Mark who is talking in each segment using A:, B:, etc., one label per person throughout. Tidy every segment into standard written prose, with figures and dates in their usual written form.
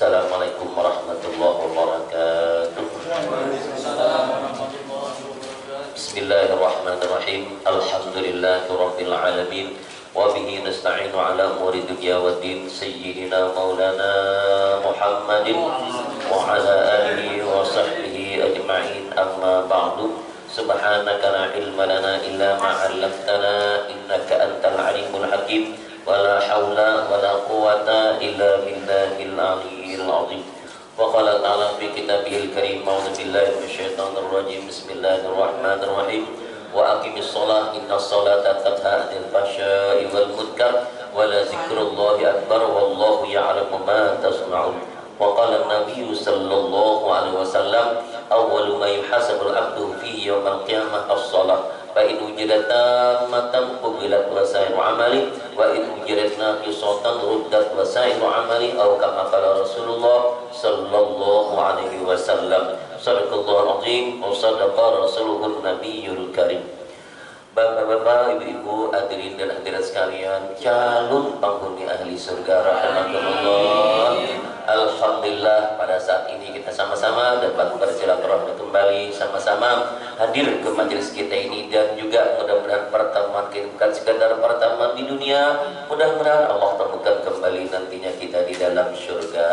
A: Assalamualaikum warahmatullahi wabarakatuh. Bismillahirrahmanirrahim. Alhamdulillahirabbil alamin. Wa bihi nasta'inu ala umuri dunya waddin. Sayyidina maulana Muhammadin wa ala alihi wa sahbihi ajma'in. Amma ba'du. Subhanaka la ilma lana illa ma 'allamtana innaka antal alimul hakim. Wala haula wala quwwata illa billahil aliyyil azim. Wa qala ta'ala fi kitabihil karim, a'udzu billahi minasyaitonir rajim. Bismillahirrahmanirrahim. Wa aqimis shalah innas salata tanha 'anil fahsya'i wal munkar wa la dzikrullahi akbar wallahu ya'lamu ma tasna'un. Wa qala an-nabiyyu sallallahu alaihi wasallam, awwalu ma yuhasabul 'abdu fihi yaumal qiyamah as-shalah. Fa in wujidat tammatan qubilat wasairu amali wa in wujidat naqisatan ruddat wasairu amali aw kama qala Rasulullah sallallahu alaihi wasallam. Shadaqallahu azim wa sadaqa rasuluhun nabiyyul karim. Bapak-bapak, ibu-ibu, hadirin dan hadirat sekalian, calon penghuni ahli surga rahimakumullah. Alhamdulillah pada saat ini kita sama-sama dapat bersilaturahmi kembali, sama-sama hadir ke majelis kita ini, dan juga mudah-mudahan pertemuan kita bukan sekadar pertemuan di dunia, mudah-mudahan Allah temukan kembali nantinya kita di dalam surga.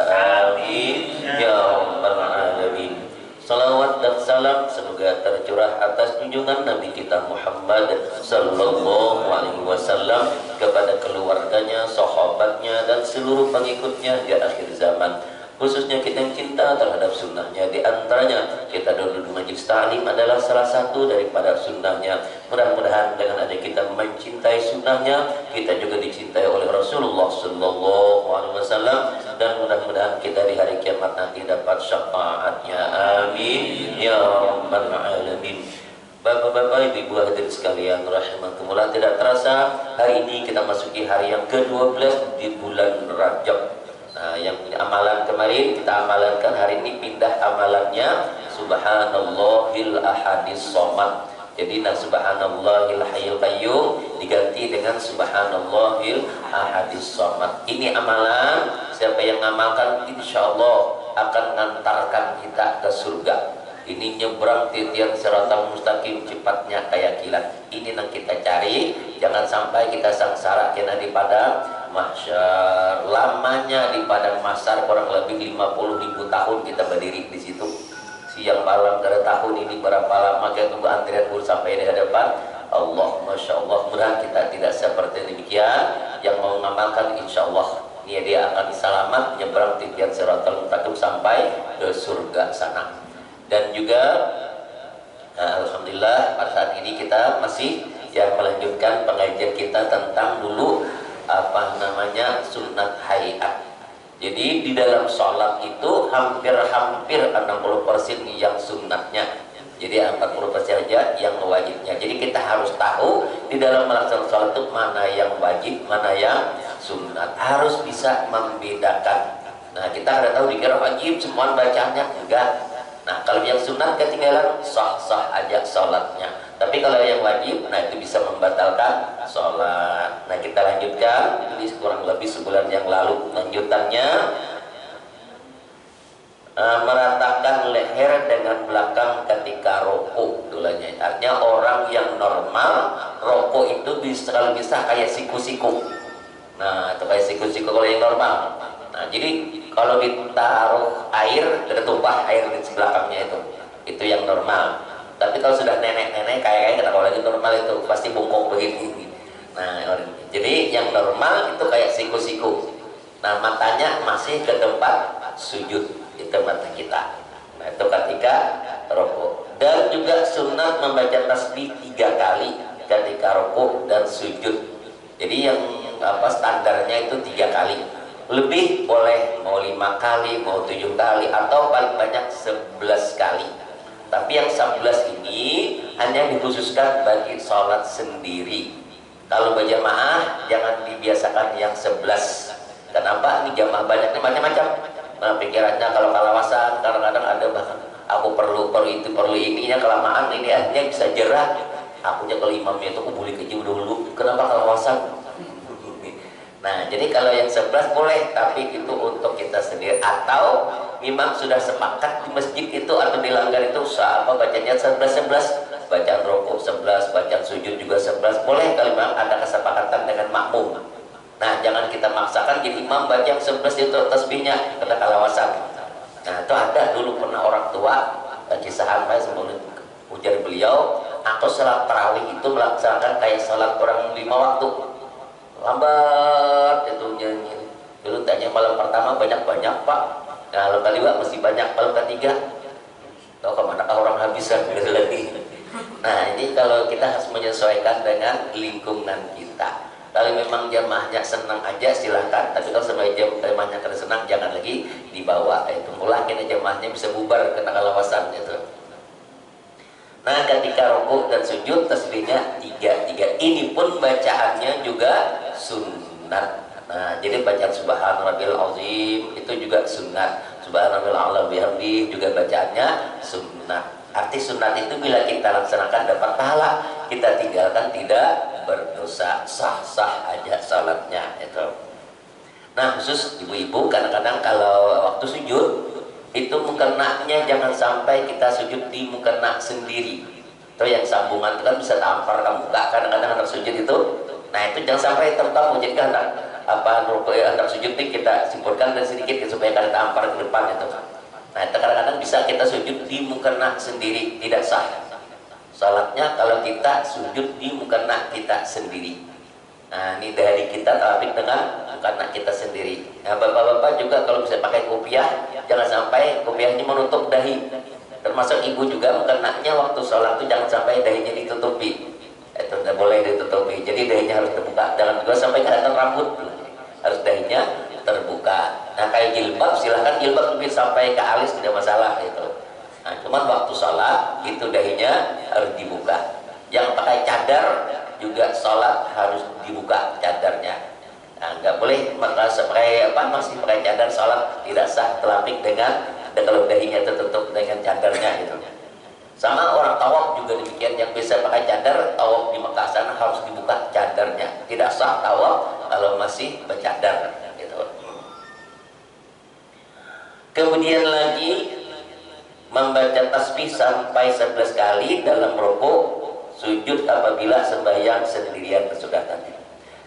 A: Amin ya rabbal alamin. Salawat dan salam semoga tercurah atas junjungan Nabi kita Muhammad sallallahu alaihi wasallam, kepada keluarganya, sahabatnya, dan seluruh pengikutnya di akhir zaman. Khususnya kita yang cinta terhadap sunnahnya. Di antaranya kita duduk di majelis ta'lim adalah salah satu daripada sunnahnya. Mudah-mudahan dengan ada kita mencintai sunnahnya, kita juga dicintai oleh Rasulullah sallallahu alaihi wasallam, dan mudah-mudahan kita di hari kiamat nanti dapat syafaatnya. Amin ya rabbal alamin. Bapak-bapak, ibu-ibu hadirin sekalian rahimakumullah, tidak terasa hari ini kita masuki hari yang ke-12 di bulan Rajab. Nah, yang amalan kemarin kita amalankan, hari ini pindah amalannya subhanallahil ahadis somad. Jadi subhanallahil hayyul qayyum diganti dengan subhanallahil ahadis somad. Ini amalan, siapa yang ngamalkan insyaallah akan mengantarkan kita ke surga. Ini nyebrang titian siratal mustaqim cepatnya kayak kilat. Ini yang kita cari, jangan sampai kita sengsara kena di padang mahsyar. Lamanya di padang mahsyar kurang lebih 50.000 tahun kita berdiri di situ. Siang malam dari tahun ini berapa lama kita tunggu antrian pun sampai di hadapan Allah. Masya Allah, mudah kita tidak seperti demikian. Yang mau mengamalkan insya Allah dia akan selamat nyebrang titian siratal mustaqim sampai ke surga sana. Dan juga alhamdulillah pada saat ini kita masih melanjutkan pengajian kita tentang dulu sunat hayat. Jadi di dalam sholat itu hampir 60% yang sunatnya. Jadi 40% saja yang wajibnya. Jadi kita harus tahu di dalam melaksanakan sholat itu mana yang wajib, mana yang sunat. Harus bisa membedakan. Nah, kita ada tahu dikira wajib semua bacaannya, enggak. Nah, kalau yang sunat ketinggalan sah-sah aja sholatnya. Tapi kalau yang wajib, nah itu bisa membatalkan sholat. Nah, kita lanjutkan. Ini kurang lebih sebulan yang lalu. Lanjutannya, meratakan leher dengan belakang ketika rokok. Dulanya. Artinya orang yang normal rokok itu bisa kayak siku-siku. Nah, itu kayak siku-siku kalau yang normal. Nah, jadi kalau ditaruh air, tertumpah air di belakangnya itu yang normal. Tapi kalau sudah nenek-nenek kayak kita kalau lagi normal itu pasti bungkuk begini. Nah, jadi yang normal itu kayak siku-siku. Nah, matanya masih ke tempat sujud, itu mata kita. Nah, itu ketika rukuk. Dan juga sunat membaca tasbih 3 kali ketika rukuk dan sujud. Jadi yang standarnya itu 3 kali. Lebih boleh mau 5 kali, mau 7 kali, atau paling banyak 11 kali. Tapi yang 11 ini hanya dikhususkan bagi sholat sendiri. Kalau berjamaah jangan dibiasakan yang 11. Kenapa? Ini jamaah banyaknya macam-macam. Nah, pikirannya kalau kalawasan kadang-kadang ada bahkan aku perlu itu perlu ininya kelamaan, ini akhirnya bisa jerah. Aku kalau imamnya itu aku boleh keji dulu. Kenapa kalawasan? Nah, jadi kalau yang 11 boleh, tapi itu untuk kita sendiri. Atau imam sudah sepakat di masjid itu atau di langgar itu apa bacanya 11 bacaan rukuk 11, bacaan sujud juga 11 boleh kalau memang ada kesepakatan dengan makmum. Nah, jangan kita maksakan jadi imam baca yang 11 itu tasbihnya kena kalawasan. Nah, itu ada dulu pernah orang tua kisah apa sebelum ujar beliau, aku salat tarawih itu melaksanakan kayak salat orang 5 waktu. Lambat itu nyanyi. Dulu tanya malam pertama banyak-banyak Pak. Nah, malam kedua masih banyak, malam ketiga tahu kemana orang habisan lagi. Nah, ini kalau kita harus menyesuaikan dengan lingkungan kita. Kalau memang jamaahnya senang aja silahkan, tapi kalau sampai jamaahnya kada senang jangan lagi dibawa. Itu mulakin jamaahnya bisa bubar ke kalawasan gitu. Nah, ketika rukuk dan sujud tasbihnya 3. Ini pun bacaannya juga sunat. Nah, jadi bacaan subhanallahil azim itu juga sunat. Subhanallahil a'la bihamdi juga bacaannya sunat. Arti sunat itu bila kita laksanakan dapat pahala, kita tinggalkan tidak berdosa, sah-sah aja salatnya itu. Nah, khusus ibu-ibu kadang-kadang kalau waktu sujud itu mukenaknya jangan sampai kita sujud di mukenak sendiri. Atau yang sambungan itu kan bisa tampar ke muka kadang-kadang anak sujud itu. Nah, itu jangan sampai tertamu. Jadi kan anak sujud ini kita simpulkan dan sedikit supaya kada tampar ke depan itu. Nah, itu kadang-kadang bisa kita sujud di mukenak sendiri, tidak sah salatnya kalau kita sujud di mukenak kita sendiri. Nah, ini dari kita terapik dengan mukenak kita sendiri. Nah, bapak-bapak juga kalau bisa pakai kopiah, jangan sampai kopiahnya menutup dahi. Termasuk ibu juga mukenaknya waktu sholat itu jangan sampai dahinya ditutupi. Itu tidak boleh ditutupi. Jadi dahinya harus terbuka. Jangan juga sampai kelihatan rambut. Harus dahinya terbuka. Nah, kayak jilbab silahkan jilbab lebih sampai ke alis tidak masalah itu. Nah, cuman waktu sholat itu dahinya harus dibuka. Yang pakai cadar juga sholat harus dibuka cadarnya. Nah, nggak boleh masih pakai cadar sholat tidak sah telapik dengan kalau dahinya tertutup dengan cadarnya gitu. Sama orang tawaf juga demikian, yang bisa pakai cadar tawaf di Mekah sana harus dibuka cadarnya. Tidak sah tawaf kalau masih bercadar gitu. Kemudian lagi membaca tasbih sampai 11 kali dalam rukuk, sujud apabila sembahyang sendirian sudah tadi.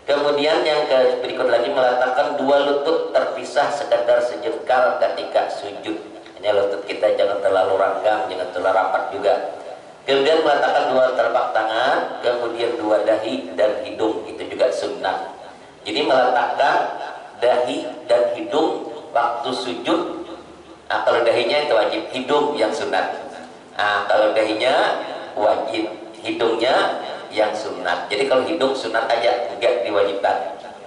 A: Kemudian yang berikut lagi meletakkan 2 lutut terpisah sekadar sejengkal ketika sujud. Hanya lutut kita jangan terlalu ranggang, jangan terlalu rapat juga. Kemudian meletakkan 2 telapak tangan, kemudian 2 dahi dan hidung, itu juga sunnah. Jadi meletakkan dahi dan hidung waktu sujud. Nah, kalau dahinya itu wajib, hidung yang sunat. Nah, kalau dahinya wajib, hidungnya yang sunat. Jadi kalau hidung sunat aja, enggak diwajibkan.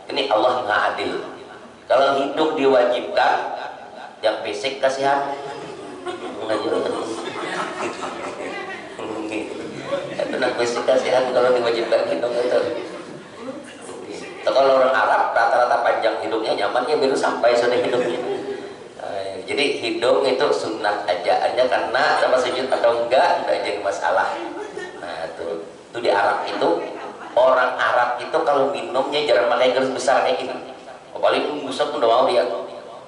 A: Ini Allah Maha Adil. Kalau hidung diwajibkan, yang fisik kasihan. Itu nak fisik kasihan kalau diwajibkan hidung itu. Kalau orang Arab rata-rata panjang hidungnya nyamannya baru sampai sudah hidungnya. Jadi hidung itu sunat aja karena sama sujud atau enggak jadi masalah. Nah, itu di Arab itu orang Arab itu kalau minumnya jarang pakai gelas besar kayak gini. Paling busuk udah mau dia.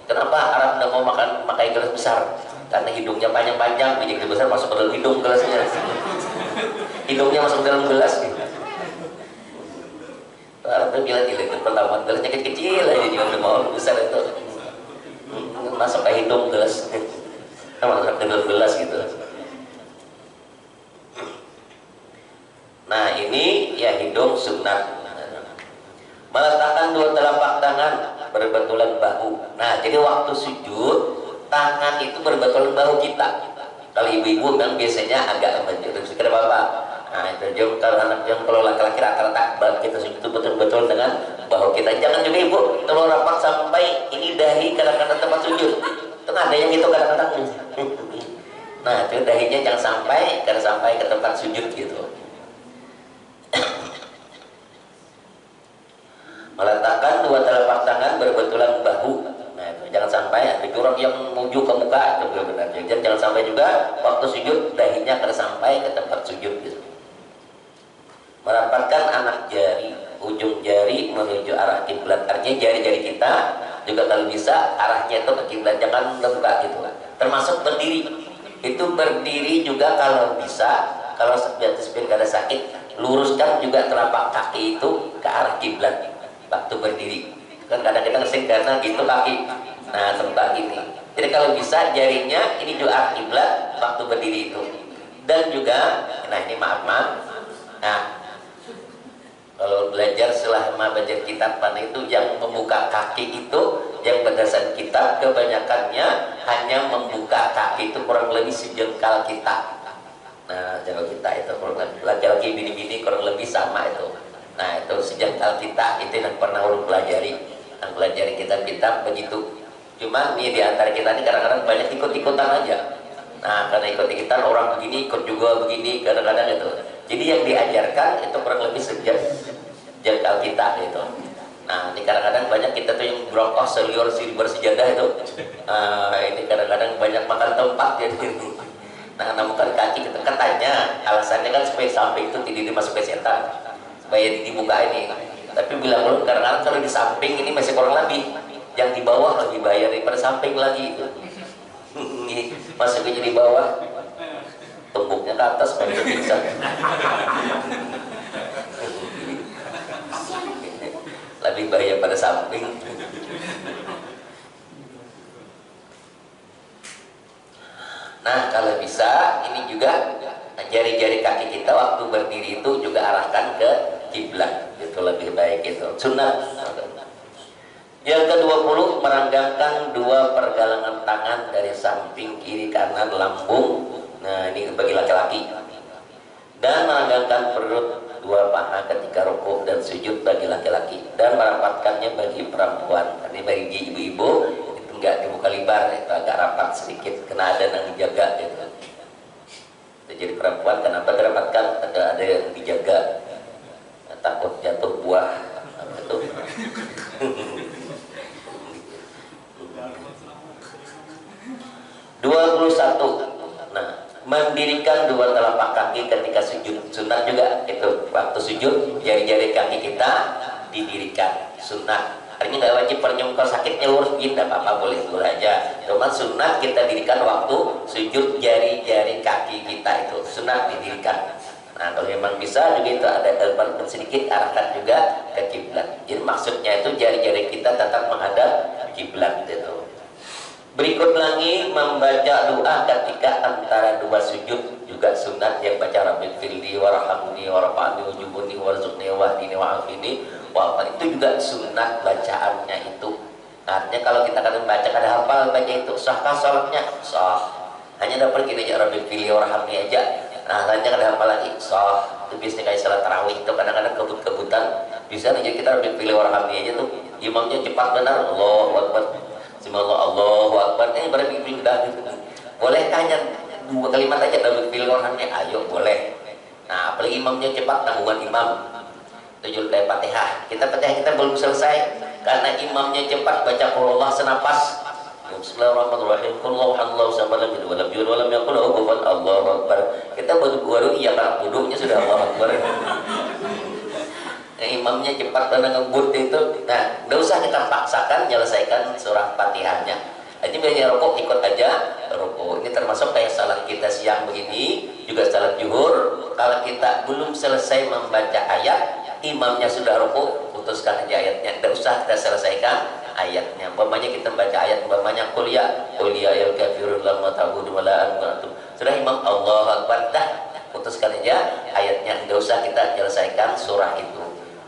A: Kenapa Arab udah mau pakai gelas besar? Karena hidungnya panjang-panjang, biji besar masuk ke dalam hidung gelasnya. Hidungnya masuk ke dalam gelas gitu. Arab tuh bilang gila, pertama gelasnya kecil aja juga udah mau besar itu. Masuk ke hidung gelas, masuk ke dalam gelas gitu. Nah, ini ya hidung sunat. Meletakkan 2 telapak tangan berbetulan bahu. Nah, jadi waktu sujud tangan itu berbetulan bahu kita. Kalau ibu-ibu memang biasanya agak menjauh sekedar bapak. Nah, itu jauh kalau laki-laki rata-rata kita sujud itu betul-betul dengan bahu kita. Jangan juga ibu terlalu rapat sampai ini dahi kadang-kadang tempat sujud. Itu ada yang gitu kadang-kadang. Nah, itu dahinya jangan sampai ke tempat sujud gitu. Meletakkan 2 telapak tangan berbetulan bahu. Nah, itu jangan sampai ada jurang yang menuju ke muka, itu benar. Jangan sampai juga waktu sujud dahinya sampai ke tempat sujud gitu. Merapatkan anak jari, ujung jari menuju arah kiblat. kiblatnya jari-jari kita juga kalau bisa arahnya itu ke kiblat, jangan membuka gitu. Termasuk berdiri, itu berdiri juga kalau bisa, kalau biar ada sakit, luruskan juga telapak kaki itu ke arah kiblat waktu berdiri. Kan kadang kita sering karena gitu kaki, nah tempat gini. Jadi kalau bisa jarinya ini juga arah kiblat waktu berdiri itu. Dan juga, nah ini maaf, nah kalau belajar selama belajar kitab mana itu yang membuka kaki itu yang berdasarkan kitab kebanyakannya hanya membuka kaki itu kurang lebih sejengkal kita. Nah kalau kita itu kurang lebih, laki-laki bini-bini kurang lebih sama itu. Nah itu sejengkal kita, itu yang pernah ulun pelajari, yang pelajari kitab-kitab begitu. Cuma nih di antara kita ini kadang-kadang banyak ikut-ikutan aja. Nah karena ikut-ikutan orang begini ikut juga begini kadang-kadang itu. Jadi yang diajarkan itu kurang lebih sejengkal kita gitu. Nah ini kadang-kadang banyak kita tuh yang berongkos seliur bersejadah itu. Ini kadang-kadang banyak makan tempat jadi. Nah namun kaki kita katanya alasannya kan supaya samping itu tidak dimasuki setan, supaya dibuka ini. Tapi bilang belum, kadang-kadang kalau di samping ini masih kurang lebih, yang di bawah lebih bayar daripada samping lagi itu. Masuknya di bawah, tumbuknya ke atas baru bisa. Lebih bahaya pada samping. Nah kalau bisa ini juga jari-jari kaki kita waktu berdiri itu juga arahkan ke kiblat, itu lebih baik itu sunat. Yang ke-20 merenggangkan dua pergelangan tangan dari samping kiri kanan lambung. Nah ini bagi laki-laki. Dan merenggangkan perut dua paha ketika rukuk dan sujud bagi laki-laki, dan merapatkannya bagi perempuan. Ini bagi ibu-ibu itu enggak dibuka lebar, itu agak rapat sedikit karena ada yang dijaga gitu. Jadi perempuan kenapa dirapatkan? Ada yang dijaga, takut jatuh buah apa itu. 21. Nah, mendirikan dua telapak kaki ketika sujud sunat juga itu. Waktu sujud jari-jari kaki kita didirikan sunat. Artinya nggak wajib penyungkal sakitnya lurus begini, tidak apa-apa, boleh dulu aja. Cuma sunat kita dirikan waktu sujud jari-jari kaki kita itu sunat didirikan. Nah kalau memang bisa juga itu ada dalban sedikit arahkan juga ke kiblat. Jadi maksudnya itu jari-jari kita tetap menghadap kiblat itu. Berikut lagi membaca doa ketika antara dua sujud juga sunat, yang baca Rabbil firli warhamni warfa'ni wajubni warzuqni wahdini wa'afini wa'afani, itu juga sunat bacaannya itu. Artinya kalau kita kadang baca kada hafal baca itu, sahkah salatnya? Sah. Hanya dapat gini aja Rabbil firli warhamni aja. Nah hanya kada hafal lagi sah. Itu biasanya kayak salat tarawih itu kadang-kadang kebut-kebutan. Bisa aja kita Rabbil firli warhamni aja tuh. Imamnya cepat benar, Allahu Akbar. Semoga Allahu Akbar, ini berpikir dah gitu. Boleh tanya dua kalimat aja dalam pilih orangnya, ayo boleh. Nah apalagi imamnya cepat, tanggungan imam. Tujuh kayak Fatihah. Fatihah kita belum selesai karena imamnya cepat baca qul Allah senapas. Bismillahirrahmanirrahim. Qul huwallahu samad lam yalid walam yulad walam yakul lahu kufuwan ahad. Allahu Akbar. Kita baru iya karena wudhunya sudah Allahu Akbar. Imamnya cepat dan ngebut itu, nah nggak usah kita paksakan menyelesaikan surah Fatihahnya. Jadi biasanya rukuk ikut aja rukuk. Ini termasuk kayak salat kita siang begini, juga salat zuhur. Kalau kita belum selesai membaca ayat, imamnya sudah rukuk, putuskan aja ayatnya. Nggak usah kita selesaikan ayatnya. Umpamanya kita membaca ayat, umpamanya kuliah ya kafirun lamma ta'budu wa la antum. Sudah imam Allahu Akbar, dah putuskan aja ayatnya. Nggak usah kita menyelesaikan surah itu.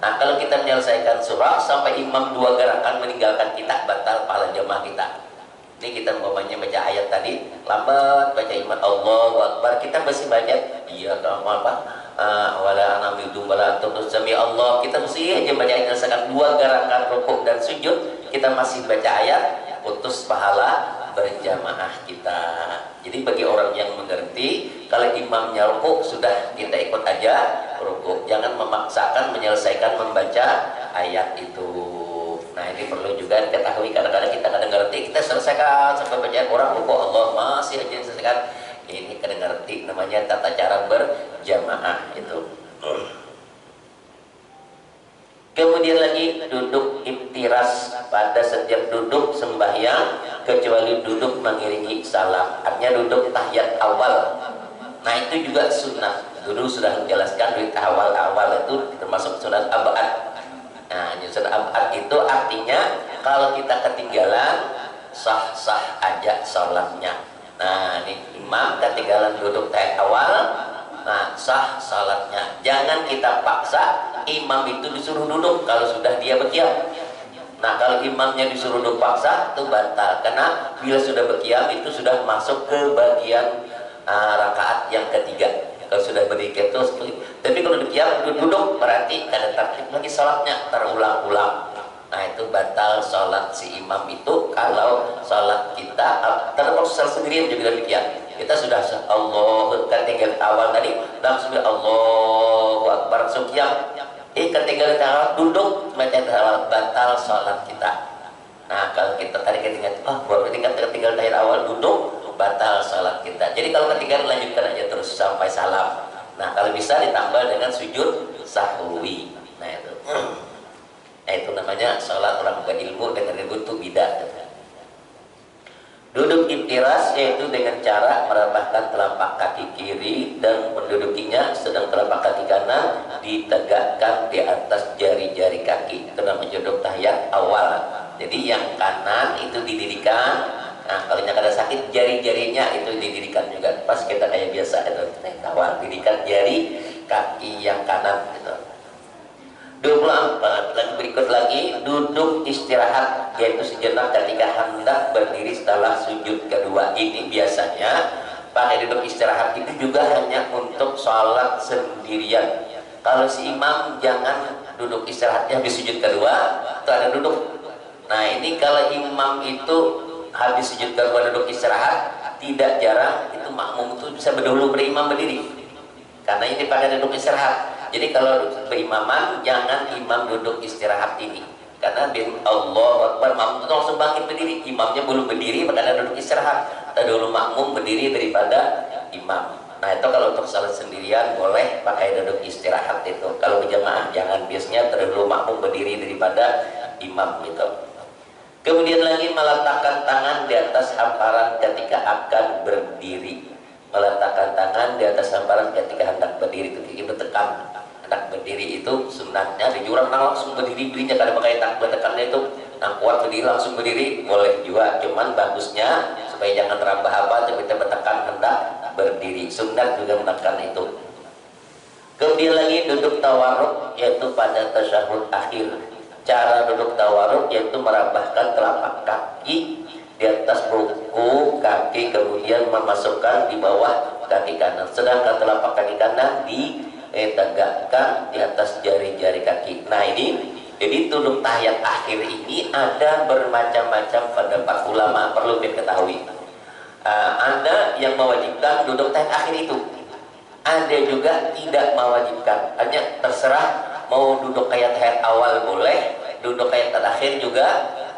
A: Nah kalau kita menyelesaikan surah sampai imam dua gerakan meninggalkan kita, batal pahala jamaah kita. Ini kita umpamanya baca ayat tadi lambat, baca imam Allahu Akbar, kita masih baca iya kamu apa wala anamidum wala antum sami Allah, kita mesti aja baca ayat selesaikan dua gerakan rukuk dan sujud, kita masih baca ayat, putus pahala berjamaah kita. Jadi bagi orang yang mengerti, kalau imamnya rukuk sudah kita ikut aja rukuk, jangan memaksakan menyelesaikan membaca ayat itu. Nah ini perlu juga diketahui, kadang-kadang kita kadang ngerti, kita selesaikan sampai baca orang rukuk Allah masih aja selesaikan. Ini kadang ngerti, namanya tata cara berjamaah itu. Kemudian lagi duduk iftiras pada setiap duduk sembahyang kecuali duduk mengiringi salam. Artinya duduk tahiyat awal. Nah itu juga sunnah. Dulu sudah menjelaskan di awal-awal itu termasuk sunnah abad. Nah sunnah abad itu artinya kalau kita ketinggalan sah-sah aja salatnya. Nah ini imam ketinggalan duduk tahiyat awal, nah sah salatnya. Jangan kita paksa imam itu disuruh duduk kalau sudah dia berqiyam. Nah kalau imamnya disuruh duduk paksa itu batal, karena bila sudah berqiyam itu sudah masuk ke bagian rakaat yang ketiga. Kalau sudah berdiri terus, tapi kalau berqiyam duduk berarti ada tertib lagi salatnya, terulang-ulang. Nah itu batal sholat si imam itu kalau sholat kita terlepas sholat sendirian juga demikian. Kita sudah Allah ketinggalan awal tadi langsung Allahu Akbar sukyam. Ketinggalan awal duduk macam awal batal sholat kita. Nah kalau kita tadi ketinggalan baru ketinggalan dari awal duduk batal sholat kita. Jadi kalau ketinggalan lanjutkan aja terus sampai salam. Nah kalau bisa ditambah dengan sujud sahwi. Nah itu. Nah itu namanya sholat orang berilmu dengan ilmu itu bidah. Duduk iftiras yaitu dengan cara merapahkan telapak kaki kiri dan mendudukinya, sedang telapak kaki kanan ditegakkan di atas jari-jari kaki. Itu namanya duduk tahiyat awal. Jadi yang kanan itu didirikan. Nah kalau yang ada sakit jari-jarinya itu didirikan juga. Pas kita kayak biasa itu awal didirikan jari kaki yang kanan gitu. 24 lagi berikut lagi duduk istirahat yaitu sejenak ketika hendak berdiri setelah sujud kedua. Ini biasanya pakai duduk istirahat itu juga hanya untuk sholat sendirian. Kalau si imam jangan duduk istirahatnya habis sujud kedua itu ada duduk. Nah ini kalau imam itu habis sujud kedua duduk istirahat, tidak jarang itu makmum itu bisa berdahulu berimam berdiri karena ini pada duduk istirahat. Jadi kalau berimaman jangan imam duduk istirahat ini, karena Allahu Akbar makmum itu langsung bangkit berdiri, imamnya belum berdiri makanya duduk istirahat. Kita dulu makmum berdiri daripada imam. Nah itu kalau untuk salat sendirian boleh pakai duduk istirahat itu. Kalau berjamaah jangan, biasanya terdahulu makmum berdiri daripada imam gitu. Kemudian lagi meletakkan tangan di atas hamparan ketika akan berdiri. Meletakkan tangan di atas hamparan ketika hendak berdiri itu tekan. Hendak berdiri itu sunatnya di jurang langsung berdiri-berdirinya, karena pakai tekannya itu nah kuat berdiri langsung berdiri boleh juga, cuman bagusnya supaya jangan terambah apa tapi kita bertekan hendak berdiri. Sunat juga menekan itu. Kemudian lagi duduk tawarruk yaitu pada tasyahud akhir. Cara duduk tawarruk yaitu merabahkan telapak kaki di atas buku kaki, kemudian memasukkan di bawah kaki kanan, sedangkan telapak kaki kanan ditegakkan di atas jari-jari kaki. Nah ini jadi duduk tahiyat akhir ini ada bermacam-macam pendapat ulama, perlu diketahui. Ada yang mewajibkan duduk tahiyat akhir itu, ada juga tidak mewajibkan, hanya terserah mau duduk kayak tahiyat awal boleh, duduk kayak tahiyat akhir juga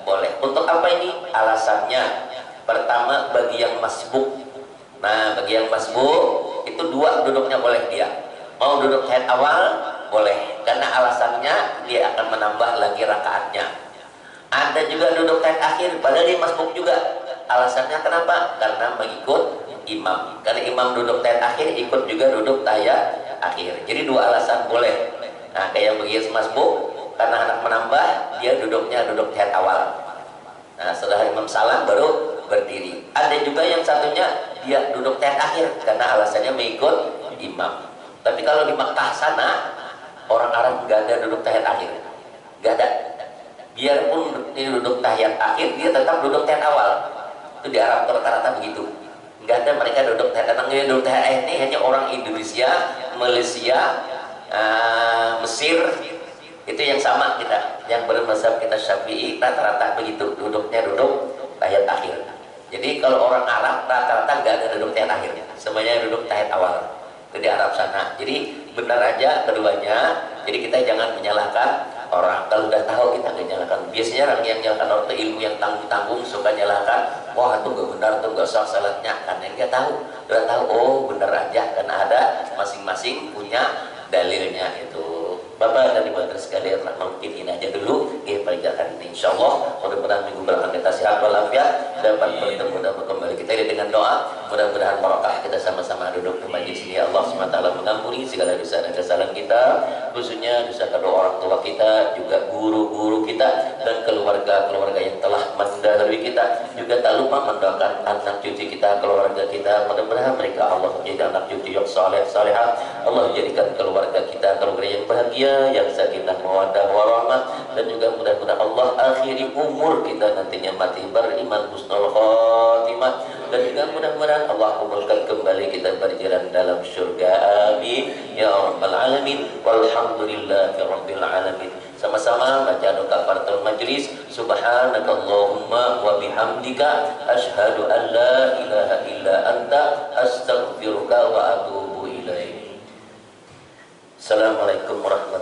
A: boleh. Untuk apa ini? Alasannya pertama bagi yang masbuk. Nah bagi yang masbuk itu dua duduknya boleh dia. Mau duduk tahiyat awal boleh, karena alasannya dia akan menambah lagi rakaatnya. Ada juga duduk tahiyat akhir padahal dia masbuk juga. Alasannya kenapa? Karena mengikut imam. Karena imam duduk tahiyat akhir ikut juga duduk tahiyat akhir. Jadi dua alasan boleh. Nah kayak bagi yang masbuk karena anak menambah dia duduknya duduk tahiyat awal. Nah setelah imam salam baru berdiri. Ada juga yang satunya dia duduk tahiyat akhir karena alasannya mengikut imam. Tapi kalau di Makkah sana orang Arab nggak ada duduk tahiyat akhir, nggak ada. Biarpun dia duduk tahiyat akhir dia tetap duduk tahiyat awal. Itu di Arab rata-rata begitu. Nggak ada mereka duduk tahiyat akhir. Duduk tahiyat akhir ini hanya orang Indonesia, Malaysia, Mesir. Itu yang sama kita, yang bermazhab kita Syafi'i rata-rata begitu duduknya duduk tahiyat akhir. Jadi kalau orang Arab rata-rata nggak ada duduk tahiyat akhir, semuanya duduk tahiyat awal. Itu di Arab sana. Jadi benar aja keduanya. Jadi kita jangan menyalahkan orang. Kalau udah tahu kita nggak nyalahkan. Biasanya orang yang nyalahkan orang itu ilmu yang tanggung-tanggung suka nyalahkan. Wah itu nggak benar, itu nggak sah salatnya. Karena dia tahu, udah tahu. Oh benar aja, karena ada masing-masing punya dalilnya itu. Bapak dan Ibu sekalian rahmat kita bertemu dan kembali kita dengan doa. Mudah-mudahan barokah kita sama-sama duduk di majlis ini. Allah SWT mengampuni segala dosa dan kesalahan kita, khususnya dosa kedua orang tua kita, juga guru-guru kita dan keluarga-keluarga yang telah mendahului kita. Juga tak lupa mendoakan anak cucu kita, keluarga kita. Mudah-mudahan mereka Allah menjadi anak cucu yang saleh-salehah. Allah jadikan keluarga kita keluarga yang bahagia, yang sakinah mawaddah warahmah, dan juga mudah-mudahan Allah akhiri umur kita nantinya mati beriman husnul khotimah, dan juga mudah-mudahan Allah kumpulkan kembali kita berjalan dalam surga. Amin ya rabbal alamin. Walhamdulillahi rabbil alamin. Sama-sama baca doa kafaratul majlis. Subhanakallahumma wa bihamdika asyhadu an la ilaha illa anta astaghfiruka wa atubu ilaik. Assalamualaikum warahmatullahi wabarakatuh.